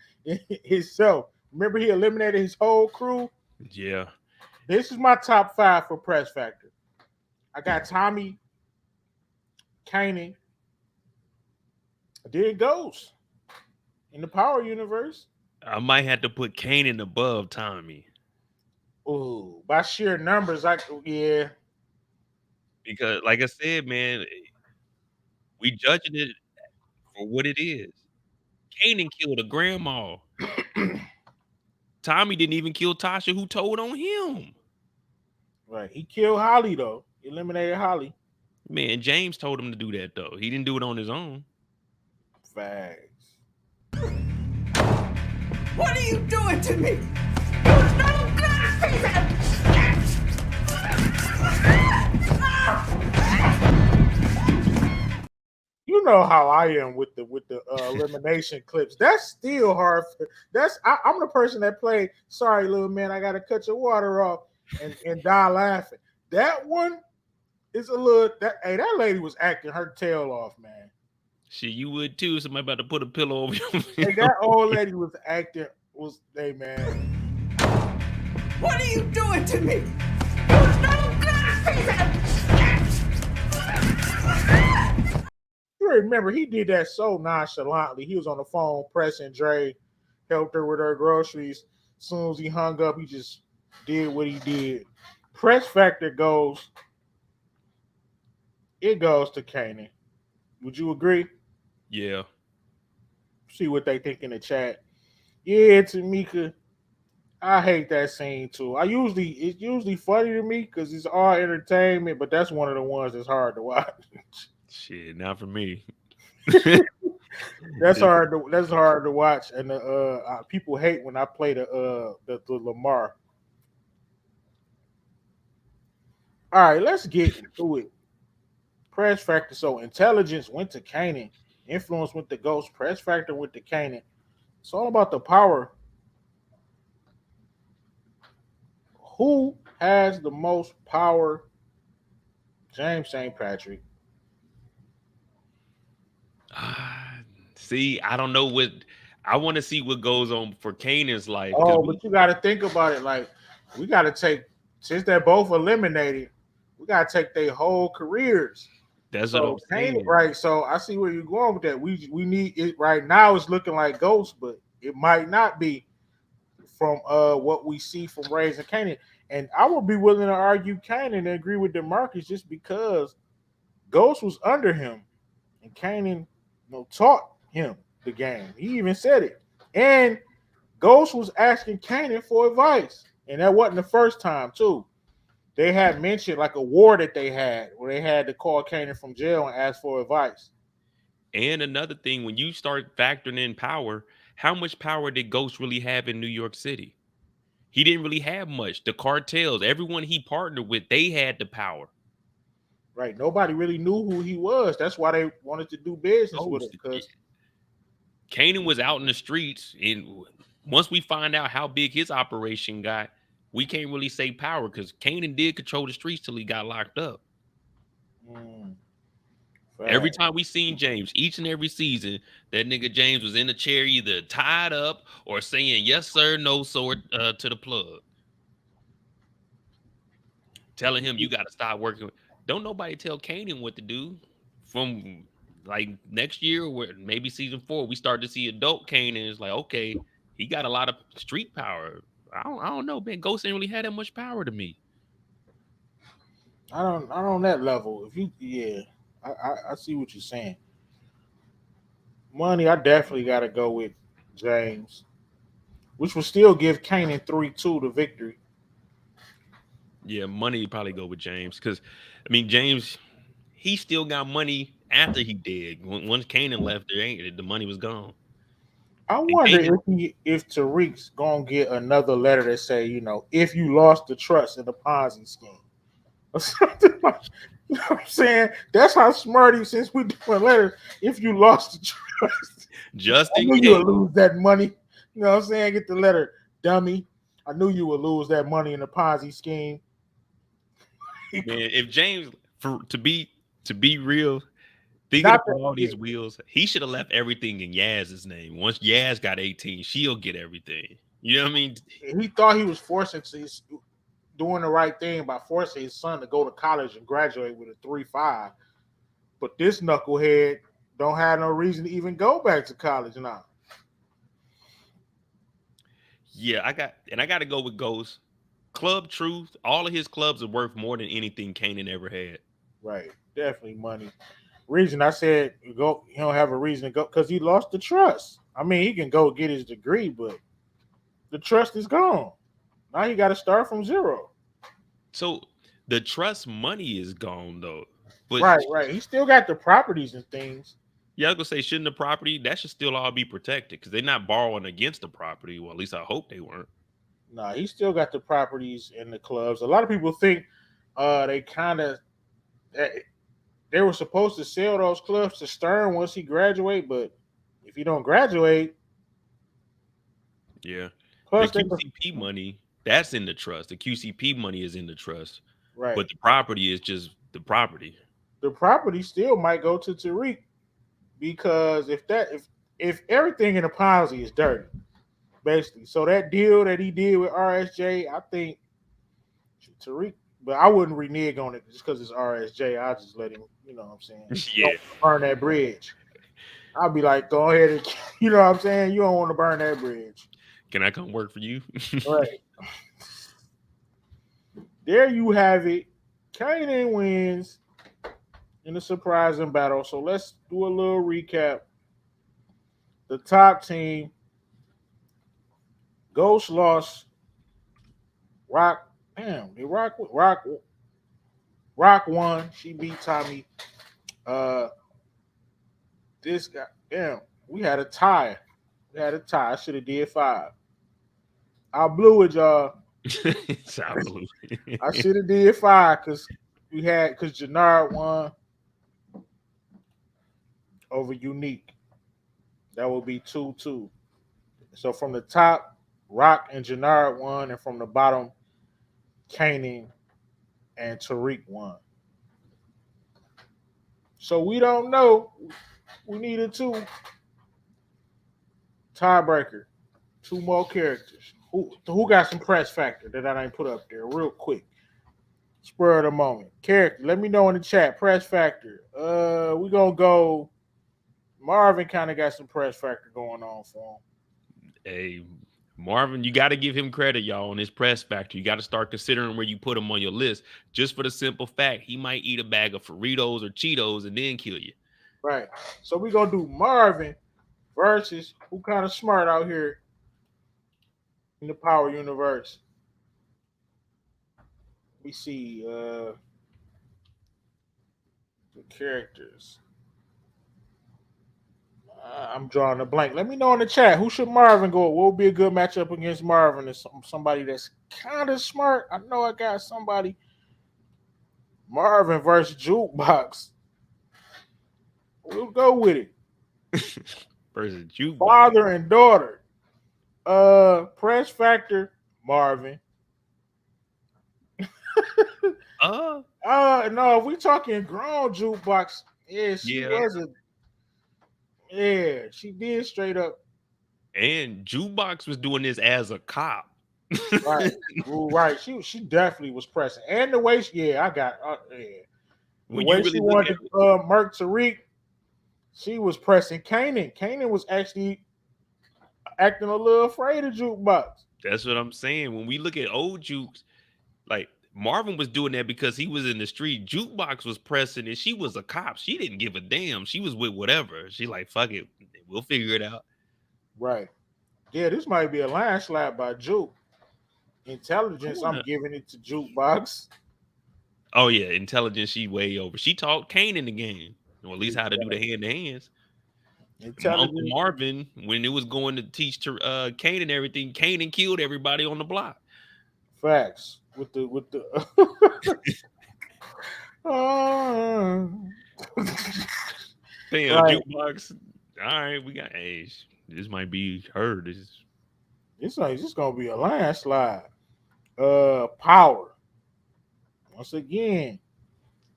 himself. Remember, he eliminated his whole crew. Yeah. This is my top 5 for press factor. I got Tommy, Kanan, then Ghost in the Power universe. I might have to put Kanan above Tommy. Ooh, by sheer numbers, yeah. Because, like I said, man, we judging it for what it is. Kanan killed a grandma. Tommy didn't even kill Tasha, who told on him. Right. He killed Holly though. He eliminated Holly. Man, James told him to do that though. He didn't do it on his own. Facts. What are you doing to me? You no good piece You know how I am with the elimination clips. That's still hard. I'm the person that played. Sorry, little man, I gotta cut your water off and die laughing. That one is a little. That lady was acting her tail off, man. Shit, you would too. Somebody about to put a pillow over you. Hey, that old lady was acting. Hey, man. What are you doing to me? You no good piece You remember he did that so nonchalantly. He was on the phone pressing Dre, helped her with her groceries. As soon as he hung up, he just did what he did. Press factor goes. It goes to Kanan. Would you agree? Yeah. See what they think in the chat. Yeah, Tamika. I hate that scene too. It's usually funny to me because it's all entertainment, but that's one of the ones that's hard to watch. Shit, not for me. That's hard to watch, and people hate when I play the Lamar. All right, let's get into it. Press factor. So intelligence went to Kanan, influence went to Ghost, press factor went to Kanan. It's all about the power. Who has the most power? James St. Patrick. See, I don't know what I want to see what goes on for Kanan's life. Oh, but you got to think about it. Like we got to take since they're both eliminated, we got to take their whole careers. That's So what I'm saying. right. So I see where you're going with that. We need it right now. It's looking like Ghost, but it might not be from what we see from Raising Kanan. And I would be willing to argue Kanan and agree with DeMarcus just because Ghost was under him and Kanan taught him the game. He even said it. And Ghost was asking Kanan for advice. And that wasn't the first time, too. They had mentioned like a war that they had where they had to call Kanan from jail and ask for advice. And another thing, when you start factoring in power, how much power did Ghost really have in New York City? He didn't really have much. The cartels, everyone he partnered with, they had the power. Right. Nobody really knew who he was. That's why they wanted to do business with him. Because Kanan was out in the streets. And once we find out how big his operation got, we can't really say power because Kanan did control the streets till he got locked up. Every time we seen James, each and every season, that nigga James was in the chair either tied up or saying yes sir, no sir to the plug. Telling him you got to stop working. Don't nobody tell Kanan what to do. From like next year, or maybe season 4, we start to see adult Kanan. It's like, okay, he got a lot of street power. I don't know, man. Ghost ain't really had that much power to me. I don't on that level. I see what you're saying. Money, I definitely got to go with James, which will still give Kanan 3-2 the victory. Yeah, money probably go with James because, I mean, James, he still got money after he did. Once Kanan left, the money was gone. I wonder if Tariq's gonna get another letter that say, if you lost the trust in the Ponzi scheme or something like. You know what I'm saying? That's how smart he. Since we doing letters, if you lost the trust, just I knew you would lose that money. You know what I'm saying? Get the letter, dummy. I knew you would lose that money in the Ponzi scheme. Man, if James, to be real, thinking about all these wheels, he should have left everything in Yaz's name. Once Yaz got 18, she'll get everything. You know what I mean? He thought he was doing the right thing by forcing his son to go to college and graduate with a 3.5. But this knucklehead don't have no reason to even go back to college now. Yeah, I got to go with Ghost. Club Truth, all of his clubs are worth more than anything Kanan ever had. Right. Definitely money. Reason I said go, he don't have a reason to go because he lost the trust. I mean, he can go get his degree, but the trust is gone. Now he got to start from zero. So the trust money is gone though. But Right, right. He still got the properties and things. yeah, I was gonna say, shouldn't the property that should still all be protected because they're not borrowing against the property. Well, at least I hope they weren't. Nah, he still got the properties in the clubs. A lot of people think they kind of they were supposed to sell those clubs to Stern once he graduate, but if you don't graduate, Yeah. The plus they QCP money, that's in the trust. The QCP money is in the trust. right, But the property is just the property. the property still might go to Tariq because if everything in the policy is dirty, basically, so that deal that he did with RSJ, I think Tariq, but I wouldn't renege on it just because it's RSJ. I'll just let him, you know what I'm saying? Yeah. Don't burn that bridge. I'll be like, go ahead and, you know what I'm saying? You don't want to burn that bridge. Can I come work for you? Right. There you have it. Kanan wins in a surprising battle. So let's do a little recap. The top team, Ghost lost. Rock, damn, they Rock won. She beat Tommy. This guy, damn, we had a tie. I should have did 5. I blew it, y'all. Sound blue. I should have did 5 because Jannard won over Unique. That would be 2-2. So from the top, Rock and Jannard won, and from the bottom, Kanan and Tariq won. So we don't know. We needed 2 tiebreaker, 2 more characters. Who got some press factor that I ain't put up there real quick? Spur of the moment. Character. Let me know in the chat. Press factor. We gonna go. Marvin kind of got some press factor going on for him. Hey, Marvin, you got to give him credit, y'all, on his press factor. You got to start considering where you put him on your list, just for the simple fact he might eat a bag of Fritos or Cheetos and then kill you. Right. So we gonna do Marvin versus who kind of smart out here in the Power Universe. We see the characters. I'm drawing a blank. Let me know in the chat who should Marvin go. What would be a good matchup against Marvin? Is somebody that's kind of smart? I know I got somebody. Marvin versus Jukebox. We'll go with it. Versus Jukebox. Father and daughter. Press factor, Marvin. No, if we talking grown Jukebox, she wasn't. Yeah, she did straight up. And Jukebox was doing this as a cop. Right, right. She definitely was pressing, and the way I got. The way she wanted to murk Tariq, she was pressing Kanan. Kanan was actually acting a little afraid of Jukebox. That's what I'm saying. When we look at old Jukes, like Marvin was doing that because he was in the street. Jukebox was pressing, and she was a cop. She didn't give a damn. She was with whatever. She like, fuck it, we'll figure it out. Right. Yeah, this might be a landslide by Juke. Intelligence, I'm giving it to Jukebox. Oh yeah, intelligence. She way over. She taught Kane in the game, or at least how to do the hand to hands. Uncle Marvin, when it was going to teach to Kane and everything, Kane killed everybody on the block. Facts with the Damn, right. Jukebox. All right, we got age. This might be her. This is gonna be a landslide. Power. Once again,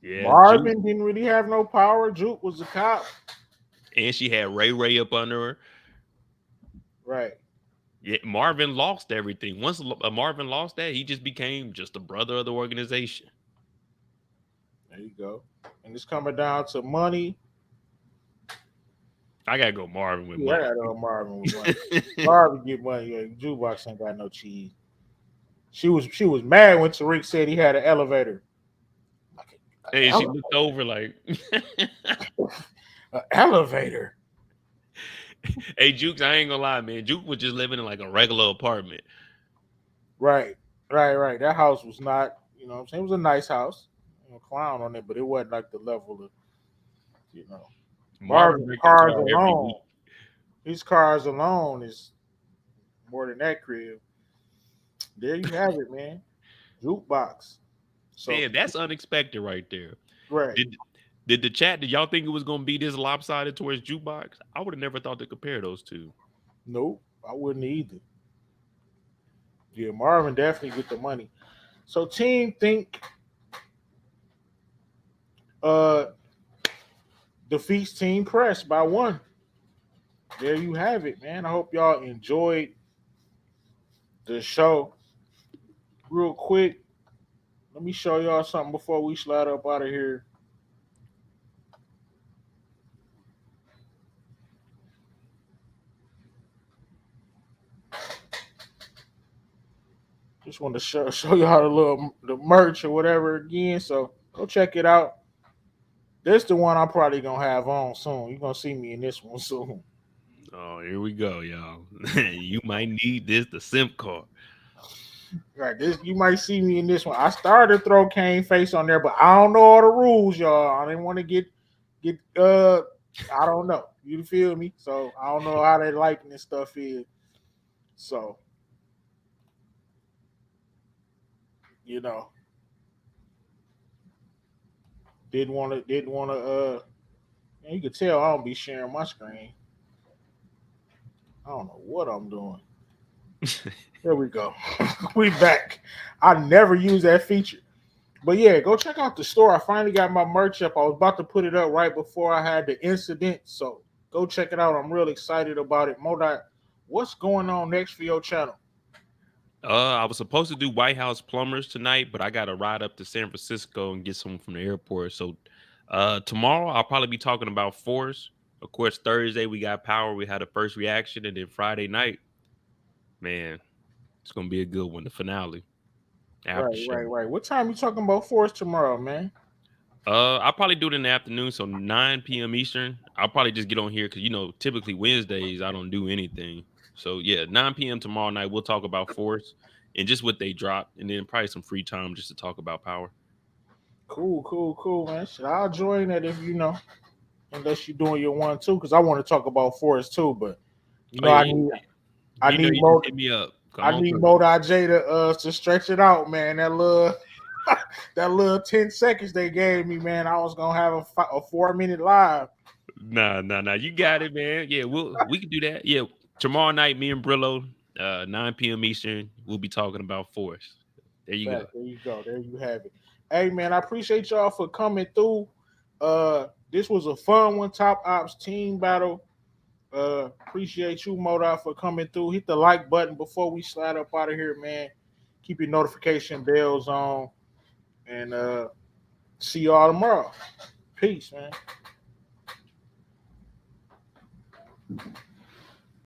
yeah. Marvin didn't really have no power. Juke was a cop, and she had Ray up under her. Right. Yeah, Marvin lost everything. Once Marvin lost that, he just became just a brother of the organization. There you go. And it's coming down to money. I gotta go Marvin with money. I gotta go Marvin with money. Marvin get money. Yeah, Jukebox ain't got no cheese. She was mad when Tariq said he had an elevator. Hey, she looked over like, An elevator. hey, Jukes, I ain't gonna lie, man. Juke was just living in like a regular apartment. Right. That house was not, you know what I'm saying? It was a nice house. Clown on it, but it wasn't like the level of, Marvin Marvin break the cars car every alone. week. These cars alone is more than that crib. There you have it, man. Jukebox. So Man, that's unexpected right there. right. Did the chat? Did y'all think it was gonna be this lopsided towards jukebox? I would have never thought to compare those two. Nope, I wouldn't either. Yeah, Marvin definitely get the money. So team think uh defeats Team Press by 1. There you have it, man. I hope y'all enjoyed the show. Real quick, let me show y'all something before we slide up out of here. Just want to show y'all the merch or whatever again. So go check it out. This the one I'm probably gonna have on soon. You're gonna see me in this one soon. Oh, here we go, y'all. You might need the SIM card. Right, this you might see me in this one. I started to throw Kane face on there, but I don't know all the rules, y'all. I didn't want to get I don't know. You feel me? So I don't know how that liking and stuff is. So you know, didn't want to. You could tell I don't be sharing my screen. I don't know what I'm doing. There we go. We back. I never use that feature. But yeah, go check out the store. I finally got my merch up. I was about to put it up right before I had the incident. So go check it out. I'm real excited about it. Modot, what's going on next for your channel? I was supposed to do White House Plumbers tonight, but I got to ride up to San Francisco and get someone from the airport. So tomorrow I'll probably be talking about Force. Of course, Thursday we got Power. We had a first reaction, and then Friday night, man, it's gonna be a good one. The finale. After show. Right. What time you talking about Force tomorrow, man? I'll probably do it in the afternoon, so 9 p.m. Eastern. I'll probably just get on here because typically Wednesdays I don't do anything. So yeah, 9 p.m. tomorrow night we'll talk about Force and just what they dropped, and then probably some free time just to talk about Power. Cool, man. I'll join that if unless you're doing your one too, because I want to talk about Force too, but I need more. Hit me up. I need Modot J to stretch it out, man. That little 10 seconds they gave me, man. I was gonna have a 4-minute live. Nah. You got it, man. Yeah, we can do that. Yeah, tomorrow night, me and Brillo, 9 p.m. Eastern, we'll be talking about Force. There you go. There you go. There you have it. Hey, man, I appreciate y'all for coming through. This was a fun one. Top Ops team battle. Appreciate you, Modot, for coming through. Hit the like button before we slide up out of here, man. Keep your notification bells on. And see y'all tomorrow. Peace, man.